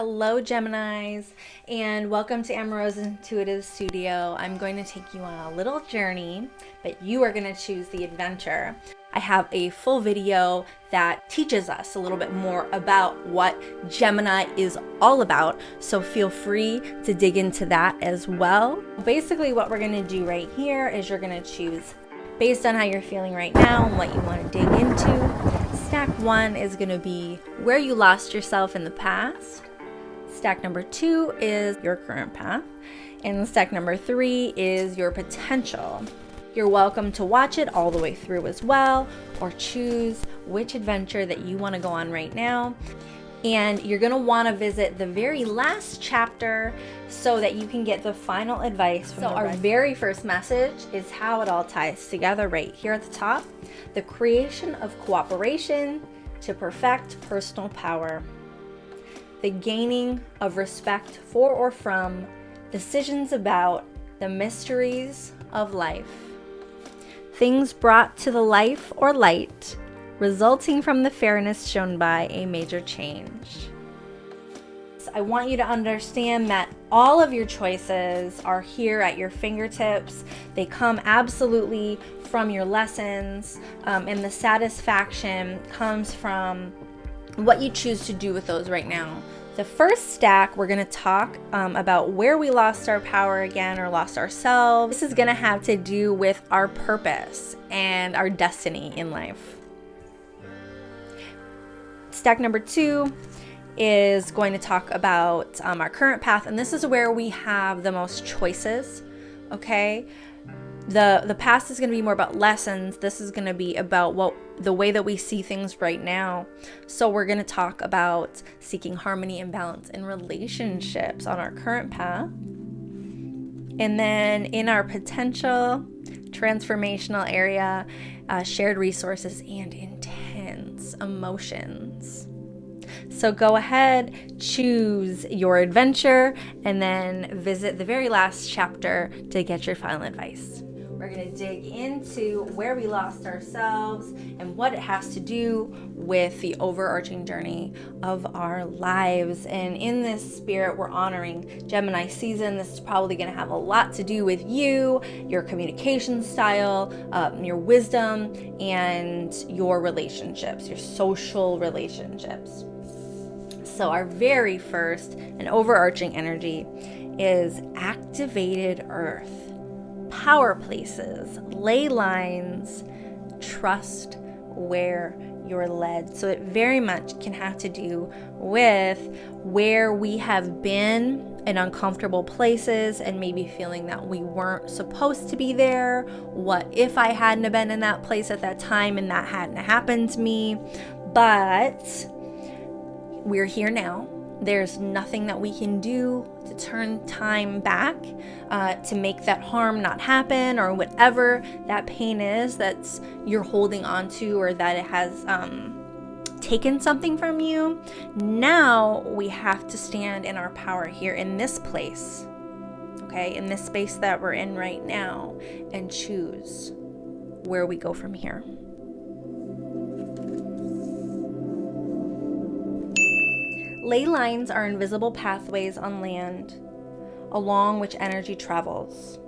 Hello Geminis, and welcome to Amaro's Intuitive Studio. I'm going to take you on a little journey, but you are going to choose the adventure. I have a full video that teaches us a little bit more about what Gemini is all about, so feel free to dig into that as well. Basically what we're going to do right here is you're going to choose based on how you're feeling right now and what you want to dig into. Stack 1 is going to be where you lost yourself in the past. Stack number 2 is your current path. And stack number 3 is your potential. You're welcome to watch it all the way through as well, or choose which adventure that you want to go on right now. And you're going to want to visit the very last chapter so that you can get the final advice from our very first message is how it all ties together right here at the top. The creation of cooperation to perfect personal power. The gaining of respect for or from decisions about the mysteries of life. Things brought to the life or light resulting from the fairness shown by a major change. I want you to understand that all of your choices are here at your fingertips. They come absolutely from your lessons, and the satisfaction comes from what you choose to do with those right now. The first stack, we're going to talk about where we lost our power again or lost ourselves. This is going to have to do with our purpose and our destiny in life. Stack number 2 is going to talk about our current path, and this is where we have the most choices. Okay, the past is going to be more about lessons. This is going to be about the way that we see things right now. So we're going to talk about seeking harmony and balance in relationships on our current path, and then in our potential transformational area, shared resources and intense emotions. So go ahead, choose your adventure, and then visit the very last chapter to get your final advice. We're going to dig into where we lost ourselves and what it has to do with the overarching journey of our lives. And in this spirit, we're honoring Gemini season. This is probably going to have a lot to do with you, your communication style, your wisdom, and your relationships, your social relationships. So our very first and overarching energy is activated earth. Power places, ley lines, trust where you're led. So it very much can have to do with where we have been in uncomfortable places and maybe feeling that we weren't supposed to be there. What if I hadn't have been in that place at that time and that hadn't happened to me? But we're here now. There's nothing that we can do to turn time back, to make that harm not happen, or whatever that pain is that's you're holding on to, or that it has taken something from you. Now we have to stand in our power here in this place, okay, in this space that we're in right now, and choose where we go from here. Ley lines are invisible pathways on land along which energy travels.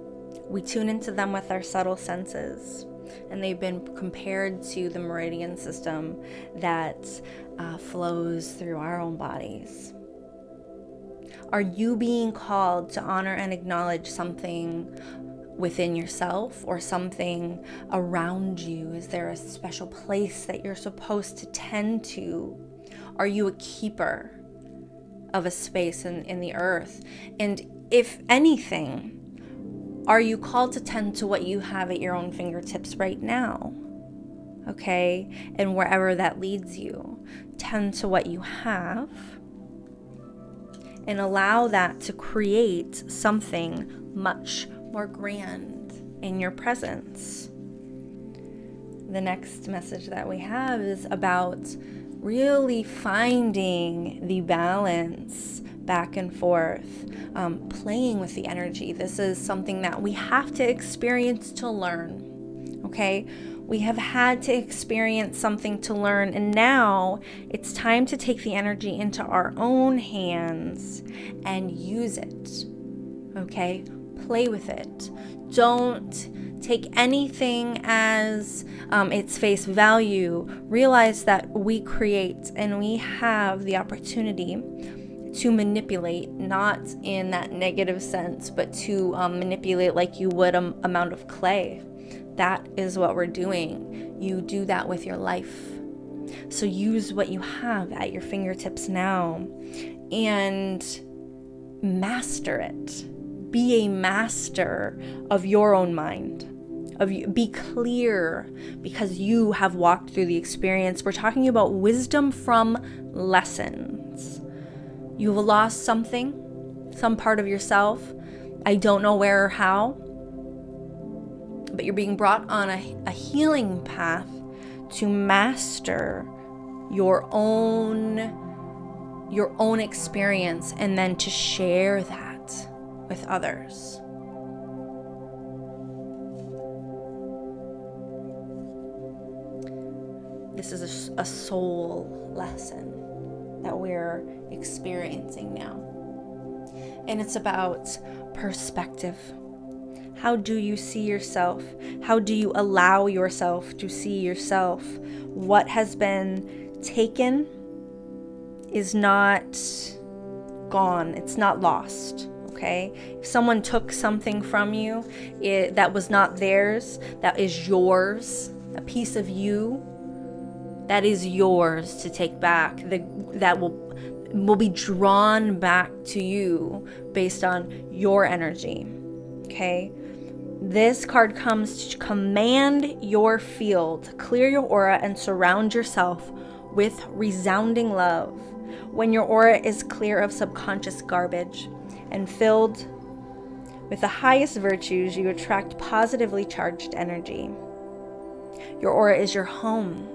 We tune into them with our subtle senses, and they've been compared to the meridian system that flows through our own bodies. Are you being called to honor and acknowledge something within yourself or something around you? Is there a special place that you're supposed to tend to? Are you a keeper of a space in the earth? And if anything, are you called to tend to what you have at your own fingertips right now? Okay, and wherever that leads you, tend to what you have and allow that to create something much more grand in your presence. The next message that we have is about really finding the balance back and forth, playing with the energy. This is something that we have to experience to learn. Okay? We have had to experience something to learn, and now it's time to take the energy into our own hands and use it. Okay? Play with it. Don't take anything as its face value. Realize that we create and we have the opportunity to manipulate, not in that negative sense, but to manipulate like you would an amount of clay. That is what we're doing. You do that with your life. So use what you have at your fingertips now and master it. Be a master of your own mind. Be clear, because you have walked through the experience. We're talking about wisdom from lessons. You've lost something, some part of yourself. I don't know where or how, but you're being brought on a healing path to master your own experience, and then to share that with others. This is a soul lesson that we're experiencing now. And it's about perspective. How do you see yourself? How do you allow yourself to see yourself? What has been taken is not gone. It's not lost. Okay? If someone took something from you that was not theirs, that is yours, a piece of you, that is yours to take back. That will be drawn back to you based on your energy. Okay? This card comes to command your field, clear your aura, and surround yourself with resounding love. When your aura is clear of subconscious garbage and filled with the highest virtues, you attract positively charged energy. Your aura is your home.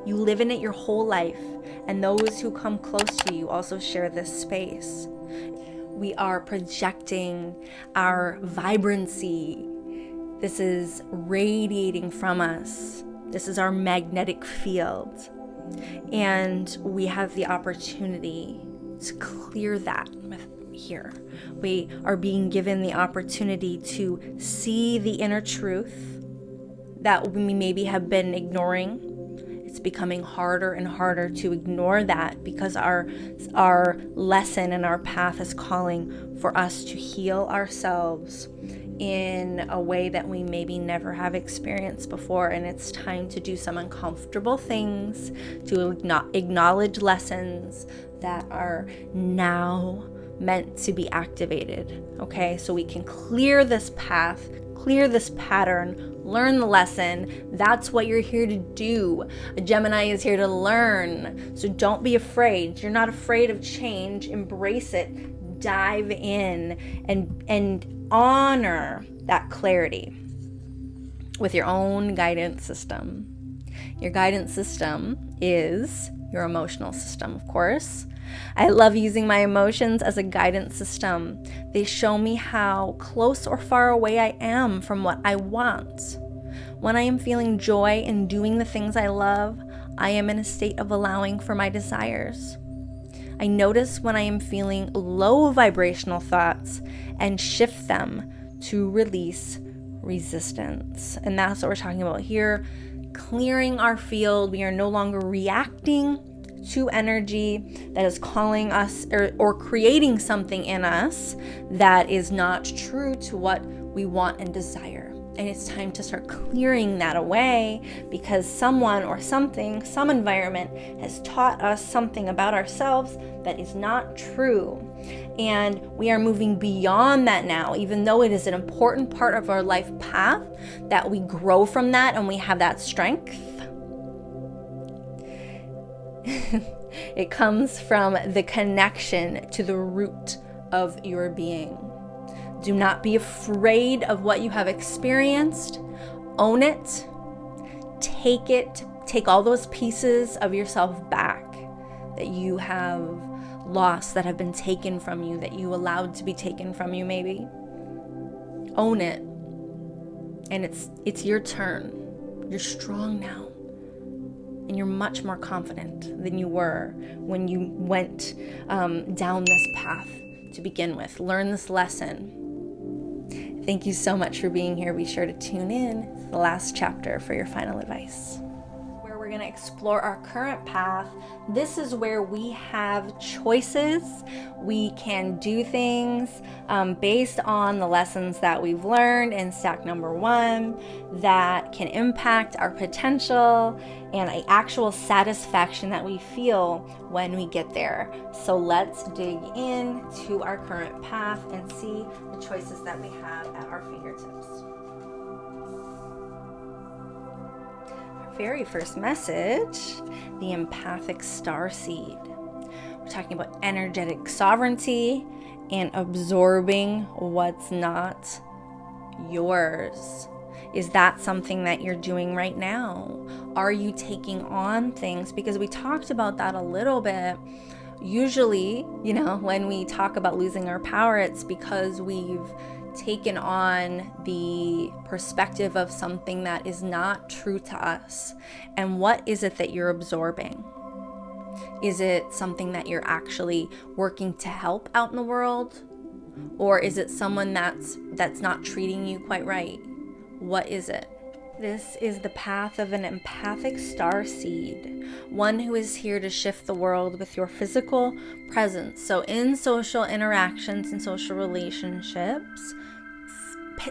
You live in it your whole life, and those who come close to you also share this space. We are projecting our vibrancy. This is radiating from us. This is our magnetic field. And we have the opportunity to clear that here. We are being given the opportunity to see the inner truth that we maybe have been ignoring. It's becoming harder and harder to ignore that, because our lesson and our path is calling for us to heal ourselves in a way that we maybe never have experienced before. And it's time to do some uncomfortable things, to acknowledge lessons that are now meant to be activated. Okay, so we can clear this path, clear this pattern, learn the lesson. That's what you're here to do. A Gemini is here to learn. So don't be afraid. You're not afraid of change. Embrace it. Dive in and honor that clarity with your own guidance system. Your guidance system is your emotional system, of course. I love using my emotions as a guidance system. They show me how close or far away I am from what I want. When I am feeling joy in doing the things I love, I am in a state of allowing for my desires. I notice when I am feeling low vibrational thoughts and shift them to release resistance. And that's what we're talking about here. Clearing our field. We are no longer reacting to energy that is calling us or creating something in us that is not true to what we want and desire. And it's time to start clearing that away, because someone or something, some environment has taught us something about ourselves that is not true. And we are moving beyond that now, even though it is an important part of our life path, that we grow from that and we have that strength. It comes from the connection to the root of your being. Do not be afraid of what you have experienced. Own it. Take it. Take all those pieces of yourself back that you have lost, that have been taken from you, that you allowed to be taken from you maybe. Own it. And it's your turn. You're strong now. And you're much more confident than you were when you went down this path to begin with. Learn this lesson. Thank you so much for being here. Be sure to tune in to the last chapter for your final advice. Where we're going to explore our current path. This is where we have choices. We can do things based on the lessons that we've learned in stack number 1 that can impact our potential and an actual satisfaction that we feel when we get there. So let's dig into our current path and see the choices that we have at our fingertips. Very first message, the empathic starseed. We're talking about energetic sovereignty and absorbing what's not yours. Is that something that you're doing right now? Are you taking on things? Because we talked about that a little bit. Usually, when we talk about losing our power, it's because we've taken on the perspective of something that is not true to us. And what is it that you're absorbing? Is it something that you're actually working to help out in the world? Or is it someone that's not treating you quite right? What is it? This is the path of an empathic starseed, one who is here to shift the world with your physical presence. So in social interactions and social relationships,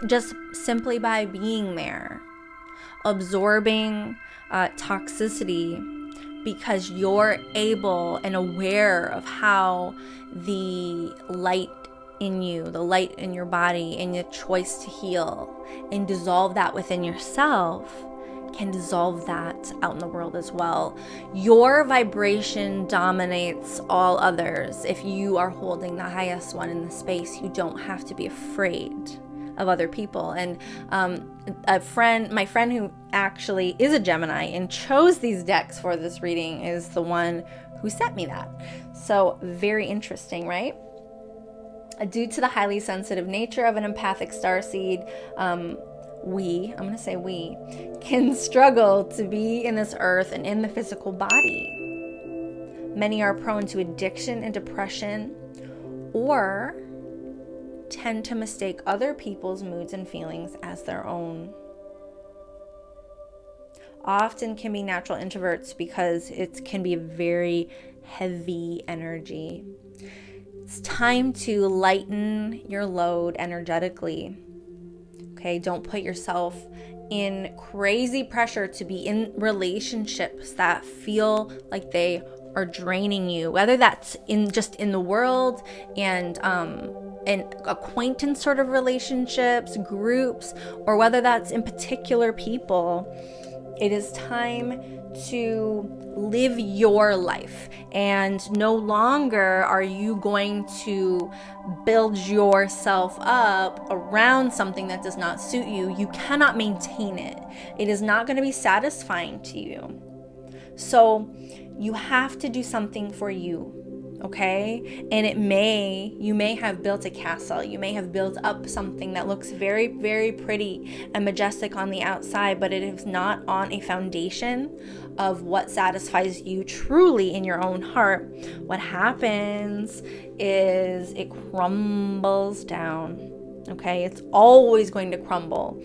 just simply by being there, absorbing toxicity, because you're able and aware of how the light in you, the light in your body, and your choice to heal and dissolve that within yourself can dissolve that out in the world as well. Your vibration dominates all others. If you are holding the highest one in the space, you don't have to be afraid of other people. And my friend who actually is a Gemini and chose these decks for this reading is the one who sent me that. So very interesting, right? Due to the highly sensitive nature of an empathic starseed, we can struggle to be in this earth and in the physical body. Many are prone to addiction and depression, or tend to mistake other people's moods and feelings as their own. Often can be natural introverts because it can be a very heavy energy. It's time to lighten your load energetically. Okay, don't put yourself in crazy pressure to be in relationships that feel like they are draining you, whether that's in the world and acquaintance sort of relationships, groups, or whether that's in particular people. It is time to live your life, and no longer are you going to build yourself up around something that does not suit you. You cannot maintain it. It is not going to be satisfying to you. So you have to do something for you. Okay, and you may have built a castle. You may have built up something that looks very, very pretty and majestic on the outside, but it is not on a foundation of what satisfies you truly in your own heart. What happens is it crumbles down. Okay, it's always going to crumble.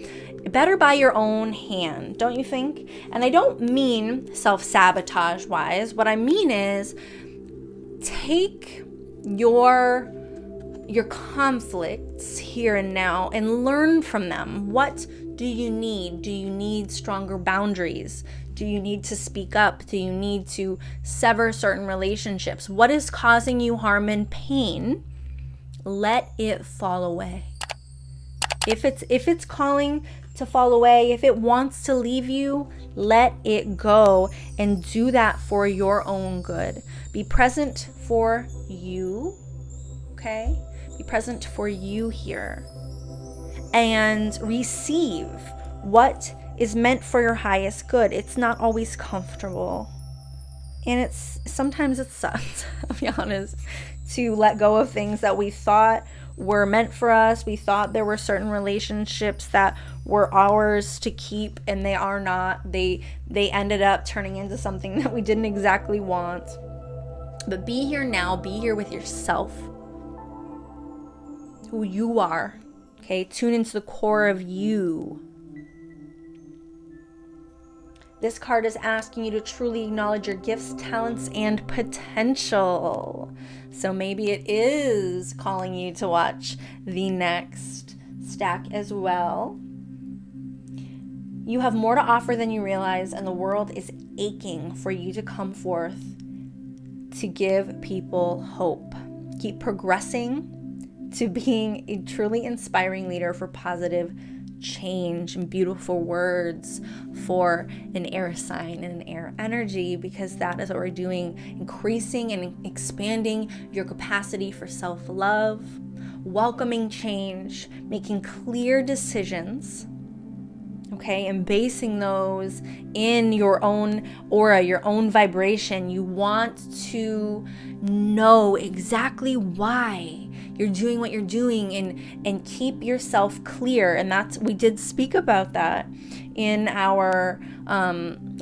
Better by your own hand, don't you think? And I don't mean self-sabotage wise. What I mean is, take your conflicts here and now and learn from them. What do you need? Do you need stronger boundaries? Do you need to speak up? Do you need to sever certain relationships? What is causing you harm and pain? Let it fall away. If it's calling to fall away, if it wants to leave you, let it go, and do that for your own good. Be present for you, okay? Be present for you here. And receive what is meant for your highest good. It's not always comfortable. And sometimes it sucks, I'll be honest, to let go of things that we thought were meant for us. We thought there were certain relationships that were ours to keep, and they are not. They ended up turning into something that we didn't exactly want. But be here now, be here with yourself, who you are. Okay, tune into the core of you. This card is asking you to truly acknowledge your gifts, talents, and potential. So maybe it is calling you to watch the next stack as well. You have more to offer than you realize, and the world is aching for you to come forth to give people hope. Keep progressing to being a truly inspiring leader for positive change and beautiful words for an air sign and an air energy, because that is what we're doing, increasing and expanding your capacity for self-love, welcoming change, making clear decisions, okay, and basing those in your own aura, your own vibration. You want to know exactly why you're doing what you're doing, and keep yourself clear. And that's, we did speak about that in our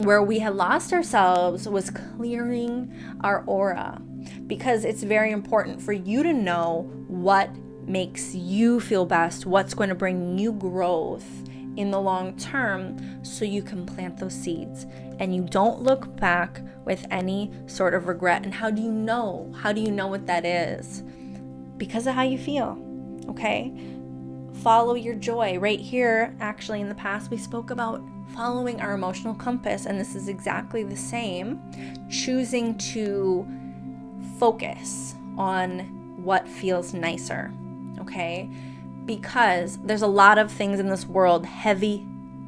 where we had lost ourselves, was clearing our aura, because it's very important for you to know what makes you feel best, what's going to bring you growth in the long term, so you can plant those seeds and you don't look back with any sort of regret. And how do you know what that is? Because of how you feel. Okay, follow your joy. Right here, actually, in the past we spoke about following our emotional compass, and this is exactly the same. Choosing to focus on what feels nicer. Okay, because there's a lot of things in this world, heavy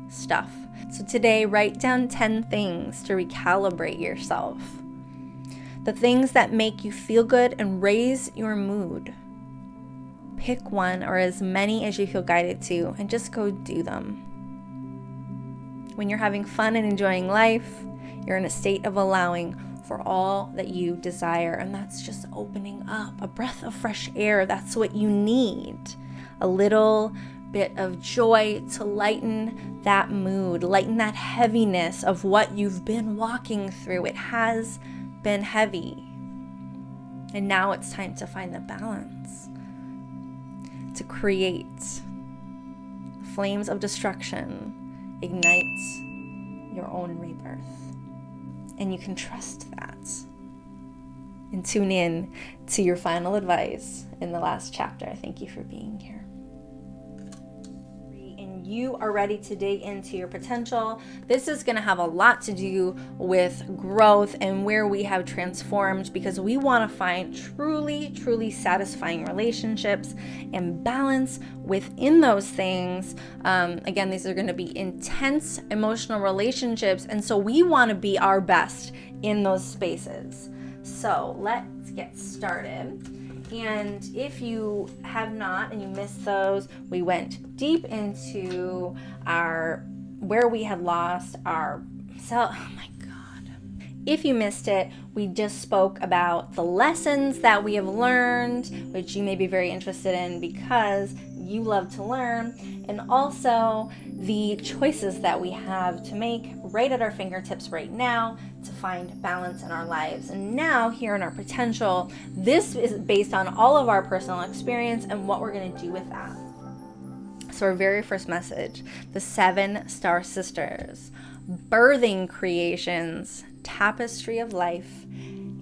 stuff. So today, write down 10 things to recalibrate yourself. The things that make you feel good and raise your mood. Pick one or as many as you feel guided to, and just go do them. When you're having fun and enjoying life, you're in a state of allowing for all that you desire, and that's just opening up, a breath of fresh air. That's what you need. A little bit of joy to lighten that mood, lighten that heaviness of what you've been walking through. It has been heavy. And now it's time to find the balance, to create flames of destruction, ignite your own rebirth. And you can trust that. And tune in to your final advice in the last chapter. Thank you for being here. You are ready to dig into your potential. This is going to have a lot to do with growth and where we have transformed, because we want to find truly satisfying relationships and balance within those things. Again, these are going to be intense emotional relationships, and so we want to be our best in those spaces. So let's get started. And if you have not and you missed those, we went deep into where we had lost our self. Oh my God. If you missed it, we just spoke about the lessons that we have learned, which you may be very interested in because you love to learn, and also the choices that we have to make right at our fingertips right now to find balance in our lives. And now here in our potential, this is based on all of our personal experience and what we're going to do with that. So our very first message, the 7 Star Sisters, birthing creations, tapestry of life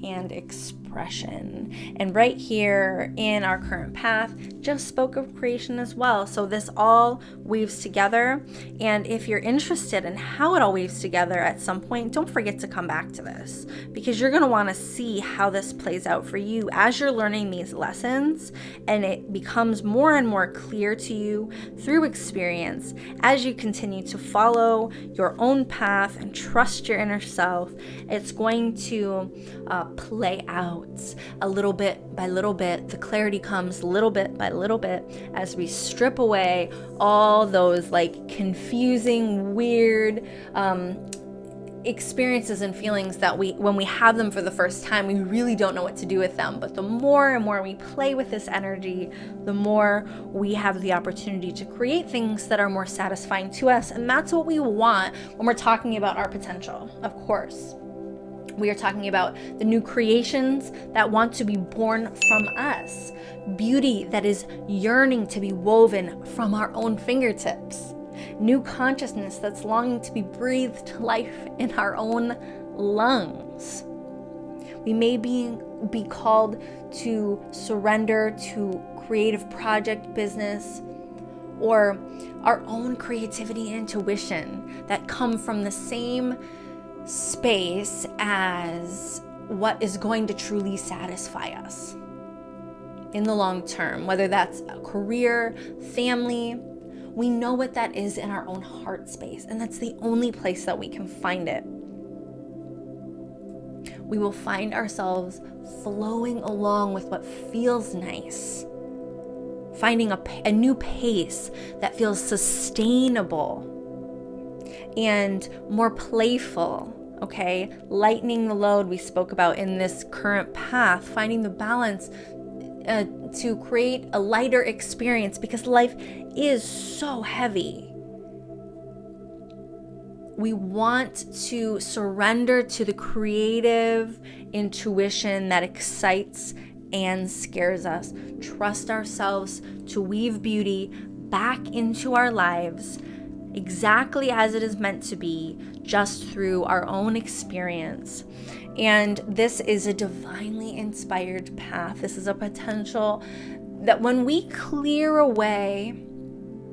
and expression. And right here in our current path just spoke of creation as well. So this all weaves together. And if you're interested in how it all weaves together at some point, don't forget to come back to this, because you're going to want to see how this plays out for you as you're learning these lessons, and it becomes more and more clear to you through experience as you continue to follow your own path and trust your inner self. It's going to play out a little bit by little bit. The clarity comes little bit by little bit as we strip away all those like confusing, weird experiences and feelings that when we have them for the first time, we really don't know what to do with them. But the more and more we play with this energy, the more we have the opportunity to create things that are more satisfying to us. And that's what we want when we're talking about our potential, of course. We are talking about the new creations that want to be born from us, beauty that is yearning to be woven from our own fingertips, new consciousness that's longing to be breathed to life in our own lungs. We may be called to surrender to creative project, business, or our own creativity and intuition that come from the same space as what is going to truly satisfy us in the long term, whether that's a career, family. We know what that is in our own heart space, and that's the only place that we can find it. We will find ourselves flowing along with what feels nice, finding a new pace that feels sustainable and more playful. Okay, lightening the load we spoke about in this current path, finding the balance to create a lighter experience, because life is so heavy. We want to surrender to the creative intuition that excites and scares us. Trust ourselves to weave beauty back into our lives exactly as it is meant to be, just through our own experience. And this is a divinely inspired path. This is a potential that when we clear away,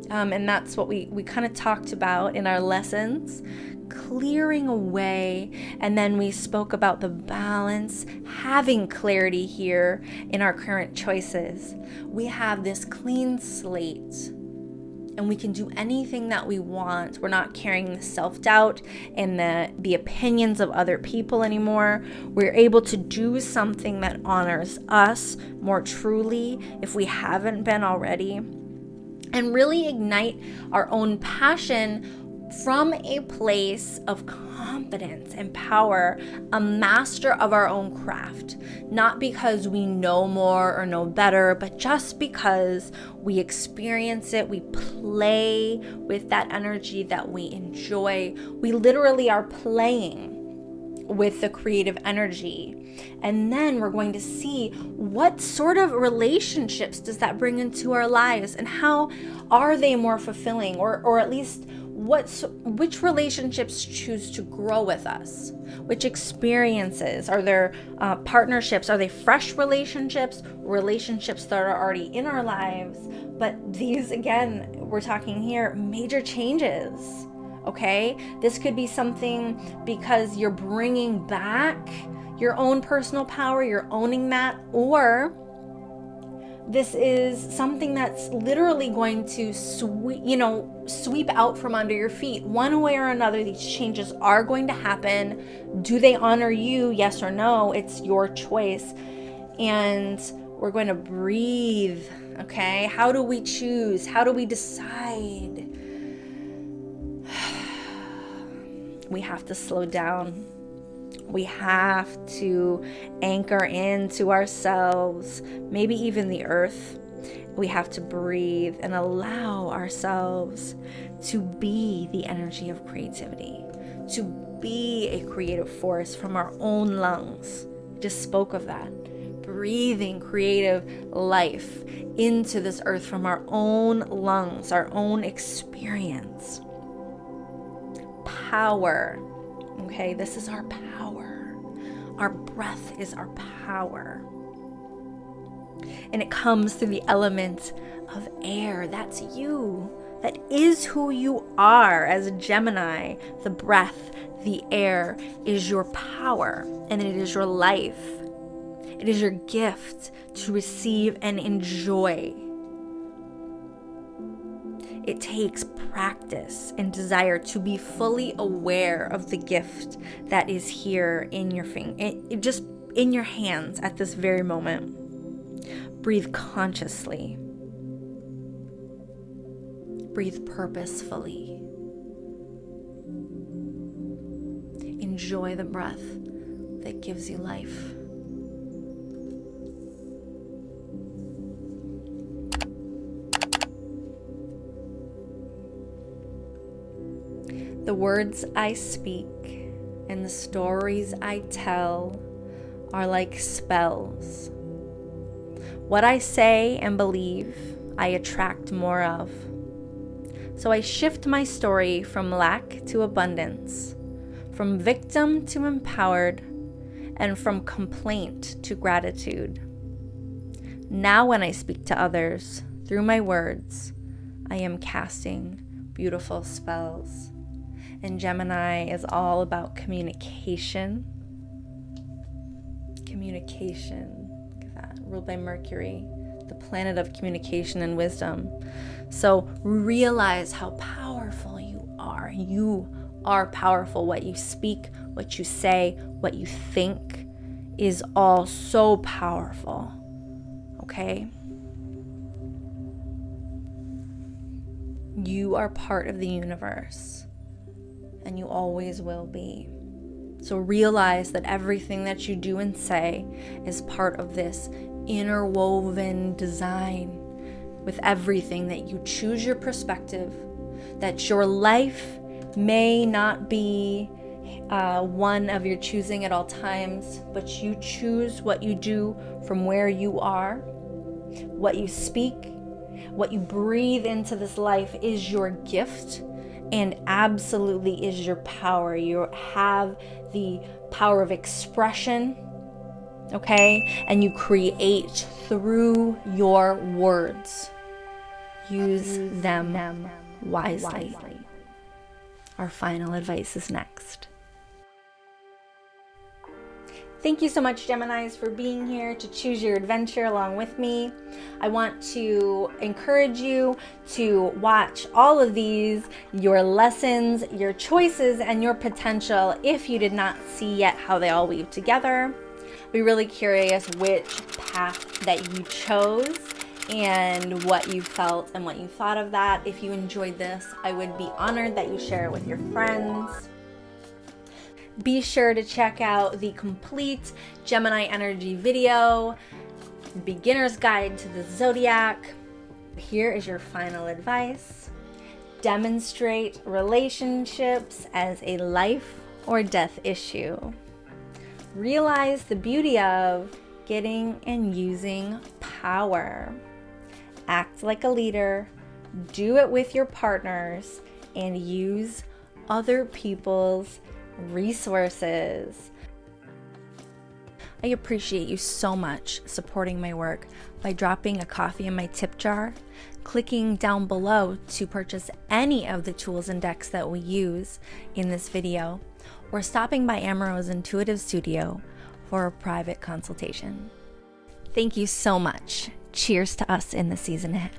and that's what we kind of talked about in our lessons, clearing away, and then we spoke about the balance, having clarity here in our current choices. We have this clean slate, and we can do anything that we want. We're not carrying the self-doubt and the opinions of other people anymore. We're able to do something that honors us more truly, if we haven't been already, and really ignite our own passion from a place of confidence and power, a master of our own craft, not because we know more or know better, but just because we experience it, we play with that energy that we enjoy. We literally are playing with the creative energy. And then we're going to see what sort of relationships does that bring into our lives, and how are they more fulfilling, or at least which relationships choose to grow with us? Which experiences? Are there partnerships? Are they fresh relationships that are already in our lives? But these, again, we're talking here, major changes, okay? This could be something because you're bringing back your own personal power, you're owning that, or this is something that's literally going to sweep out from under your feet. One way or another, these changes are going to happen. Do they honor you? Yes or no? It's your choice. And we're going to breathe, okay? How do we choose? How do we decide? We have to slow down. We have to anchor into ourselves, maybe even the earth. We have to breathe and allow ourselves to be the energy of creativity, to be a creative force from our own lungs. Just spoke of that. Breathing creative life into this earth from our own lungs, our own experience. Power. Okay, this is our power. Our breath is our power. And it comes through the element of air. That's you. That is who you are as a Gemini. The breath, the air is your power, and it is your life. It is your gift to receive and enjoy. It takes practice and desire to be fully aware of the gift that is here in your just in your hands at this very moment. Breathe consciously. Breathe purposefully. enjoy the breath that gives you life. The words I speak and the stories I tell are like spells. What I say and believe, I attract more of. So I shift my story from lack to abundance, from victim to empowered, and from complaint to gratitude. Now when I speak to others, through my words, I am casting beautiful spells. And Gemini is all about communication. Communication, look at that, ruled by Mercury, the planet of communication and wisdom. So realize how powerful you are. You are powerful. What you speak, what you say, what you think is all so powerful. Okay? You are part of the universe, and you always will be. So realize that everything that you do and say is part of this interwoven design with everything, that you choose your perspective, that your life may not be one of your choosing at all times, but you choose what you do from where you are. What you speak, what you breathe into this life is your gift, and absolutely is your power. You have the power of expression, okay? And you create through your words. Use them wisely. Our final advice is next. Thank you so much, Geminis, for being here to choose your adventure along with me. I want to encourage you to watch all of these, your lessons, your choices, and your potential if you did not see yet how they all weave together. I'd be really curious which path that you chose and what you felt and what you thought of that. If you enjoyed this, I would be honored that you share it with your friends. Be sure to check out the complete Gemini energy video, Beginner's Guide to the Zodiac. Here is your final advice. Demonstrate relationships as a life or death issue. Realize the beauty of getting and using power. Act like a leader, do it with your partners, and use other people's resources. I appreciate you so much supporting my work by dropping a coffee in my tip jar, clicking down below to purchase any of the tools and decks that we use in this video, or stopping by Amaro's Intuitive Studio for a private consultation. Thank you so much. Cheers to us in the season ahead.